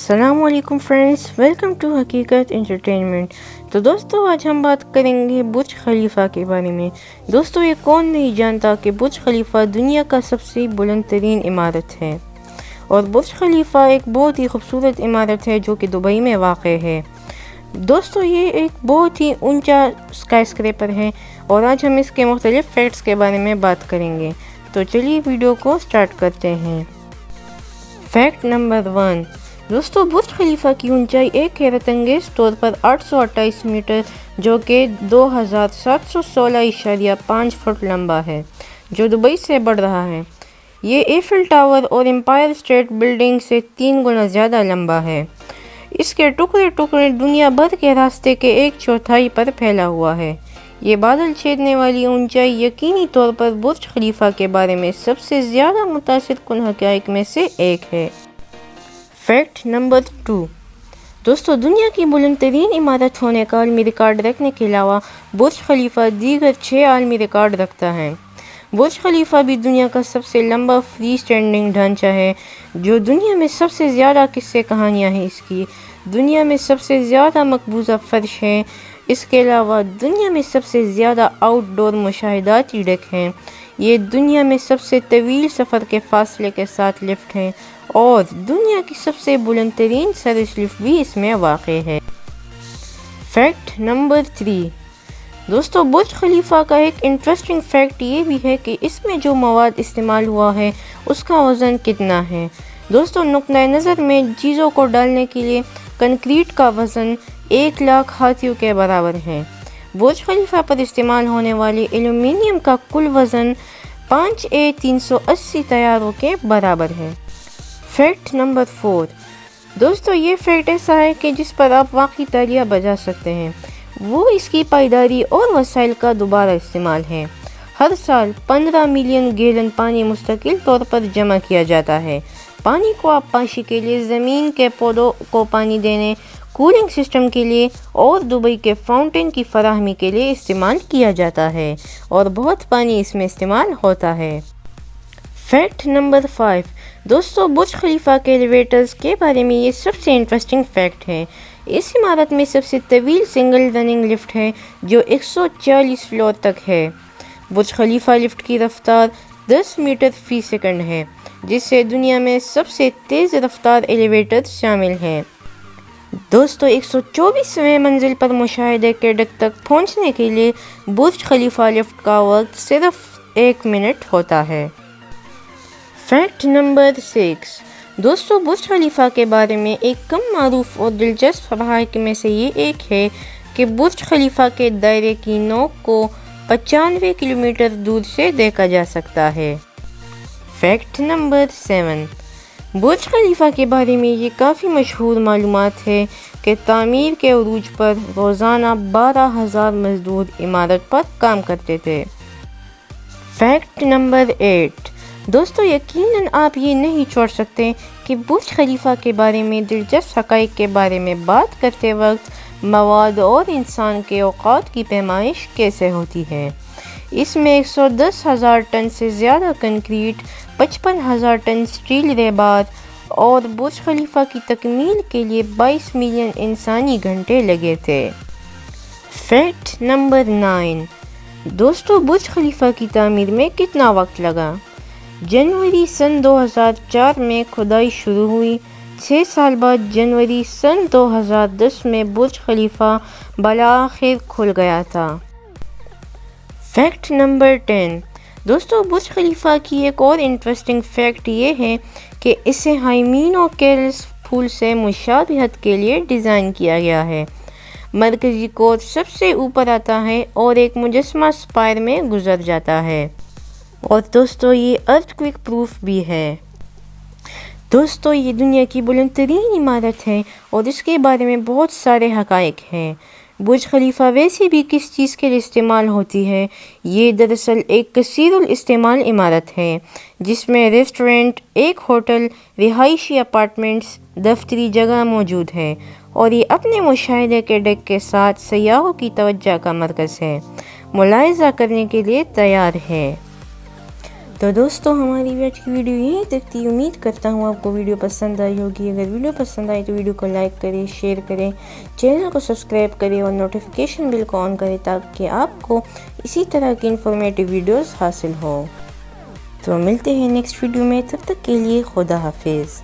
السلام علیکم friends, welcome to حقیقت انٹرٹینمنٹ۔ تو دوستو آج ہم بات کریں گے برج خلیفہ کے بارے میں۔ دوستو یہ کون نہیں جانتا کہ برج خلیفہ دنیا کا سب سے بلند ترین عمارت ہے، اور برج خلیفہ ایک بہت ہی خوبصورت عمارت ہے جو کہ دبئی میں واقع ہے۔ دوستو یہ ایک بہت ہی اونچا اسکائی اسکریپر ہے، اور آج ہم اس کے مختلف فیکٹس کے بارے میں بات کریں گے۔ تو چلیے ویڈیو کو سٹارٹ کرتے ہیں۔ فیکٹ نمبر 1، دوستو برج خلیفہ کی اونچائی ایک حیرت انگیز طور پر 828 میٹر جو کہ 2716.5 فٹ لمبا ہے، جو دبئی سے بڑھ رہا ہے۔ یہ ایفل ٹاور اور امپائر اسٹیٹ بلڈنگ سے 3 گنا زیادہ لمبا ہے۔ اس کے ٹکڑے ٹکڑے دنیا بھر کے راستے کے 1/4 پر پھیلا ہوا ہے۔ یہ بادل چھیدنے والی اونچائی یقینی طور پر برج خلیفہ کے بارے میں سب سے زیادہ متاثر کن حقائق میں سے ایک ہے۔ فیکٹ نمبر 2، دوستو دنیا کی بلند ترین عمارت ہونے کا عالمی ریکارڈ رکھنے کے علاوہ برج خلیفہ دیگر 6 عالمی ریکارڈ رکھتا ہے۔ برج خلیفہ بھی دنیا کا سب سے لمبا فری اسٹینڈنگ ڈھانچہ ہے، جو دنیا میں سب سے زیادہ قصے کہانیاں ہیں اس کی، دنیا میں سب سے زیادہ مقبوضہ فرش ہے۔ اس کے علاوہ دنیا میں سب سے زیادہ آؤٹ ڈور مشاہداتی ڈیک ہیں۔ یہ دنیا میں سب سے طویل سفر کے فاصلے کے ساتھ لفٹ ہیں، اور دنیا کی سب سے بلند ترین سرچ لفٹ بھی اس میں واقع ہے۔ فیکٹ نمبر 3، دوستو برج خلیفہ کا ایک انٹرسٹنگ فیکٹ یہ بھی ہے کہ اس میں جو مواد استعمال ہوا ہے اس کا وزن کتنا ہے۔ دوستو نقطۂ نظر میں چیزوں کو ڈالنے کے لیے کنکریٹ کا وزن 1,00,000 ہاتھیوں کے برابر ہے۔ برج خلیفہ پر استعمال ہونے والی ایلومینیم کا کل وزن 5A380 طیاروں کے برابر ہے۔ فیکٹ نمبر 4، دوستو یہ فیکٹ ایسا ہے کہ جس پر آپ واقعی تالیاں بجا سکتے ہیں، وہ اس کی پائیداری اور وسائل کا دوبارہ استعمال ہے۔ ہر سال 15 ملین گیلن پانی مستقل طور پر جمع کیا جاتا ہے۔ پانی کو آبپاشی کے لیے، زمین کے پودوں کو پانی دینے، کولنگ سسٹم کے لیے اور دبئی کے فاؤنٹین کی فراہمی کے لیے استعمال کیا جاتا ہے، اور بہت پانی اس میں استعمال ہوتا ہے۔ فیکٹ نمبر 5، دوستو برج خلیفہ کے ایلیویٹرز کے بارے میں یہ سب سے انٹرسٹنگ فیکٹ ہے۔ اس عمارت میں سب سے طویل سنگل رننگ لفٹ ہے جو 140 فلور تک ہے۔ برج خلیفہ لفٹ کی رفتار 10 میٹر فی سیکنڈ ہے، جس سے دنیا میں سب سے تیز رفتار ایلیویٹر شامل ہیں۔ دوستو 124ویں منزل پر مشاہدے کے ڈیک تک پہنچنے کے لیے برج خلیفہ لفٹ کا وقت صرف 1 منٹ ہوتا ہے۔ فیکٹ نمبر 6، دوستو برج خلیفہ کے بارے میں ایک کم معروف اور دلچسپ حقائق میں سے یہ ایک ہے کہ برج خلیفہ کے دائرے کی نوک کو 95 کلومیٹر دور سے دیکھا جا سکتا ہے۔ فیکٹ نمبر 7، برج خلیفہ کے بارے میں یہ کافی مشہور معلومات ہے کہ تعمیر کے عروج پر روزانہ 12,000 مزدور عمارت پر کام کرتے تھے۔ فیکٹ نمبر 8، دوستو یقیناً آپ یہ نہیں چھوڑ سکتے کہ برج خلیفہ کے بارے میں دلچسپ حقائق کے بارے میں بات کرتے وقت مواد اور انسان کے اوقات کی پیمائش کیسے ہوتی ہے۔ اس میں 110,000 ٹن سے زیادہ کنکریٹ، 55,000 ٹن اسٹیل ریبار اور برج خلیفہ کی تکمیل کے لیے 22 ملین انسانی گھنٹے لگے تھے۔ فیکٹ نمبر 9، دوستو برج خلیفہ کی تعمیر میں کتنا وقت لگا؟ جنوری سن 2004 میں کھدائی شروع ہوئی۔ 6 سال بعد جنوری سن 2010 میں برج خلیفہ بالآخر کھل گیا تھا۔ فیکٹ نمبر 10، دوستو برج خلیفہ کی ایک اور انٹرسٹنگ فیکٹ یہ ہے کہ اسے ہائمینوکیلس پھول سے مشابہت کے لیے ڈیزائن کیا گیا ہے۔ مرکزی کور سب سے اوپر آتا ہے اور ایک مجسمہ سپائر میں گزر جاتا ہے، اور دوستو یہ ارتھ کوئک پروف بھی ہے۔ دوستو یہ دنیا کی بلند ترین عمارت ہے اور اس کے بارے میں بہت سارے حقائق ہیں۔ برج خلیفہ ویسے بھی کس چیز کے لیے استعمال ہوتی ہے؟ یہ دراصل ایک کثیر الاستعمال عمارت ہے جس میں ریسٹورنٹ، ایک ہوٹل، رہائشی اپارٹمنٹس، دفتری جگہ موجود ہے، اور یہ اپنے مشاہدے کے ڈیک کے ساتھ سیاحوں کی توجہ کا مرکز ہے، ملاحظہ کرنے کے لیے تیار ہے۔ تو دوستو ہماری آج کی ویڈیو یہیں تک تھی. امید کرتا ہوں آپ کو ویڈیو پسند آئی ہوگی. اگر ویڈیو پسند آئی تو ویڈیو کو لائک کریں، شیئر کریں، چینل کو سبسکرائب کریں اور نوٹیفیکیشن بیل کو آن کریں تاکہ آپ کو اسی طرح کی انفارمیٹیو ویڈیوز حاصل ہو. تو ملتے ہیں نیکسٹ ویڈیو میں، تب تک کے لیے خدا حافظ.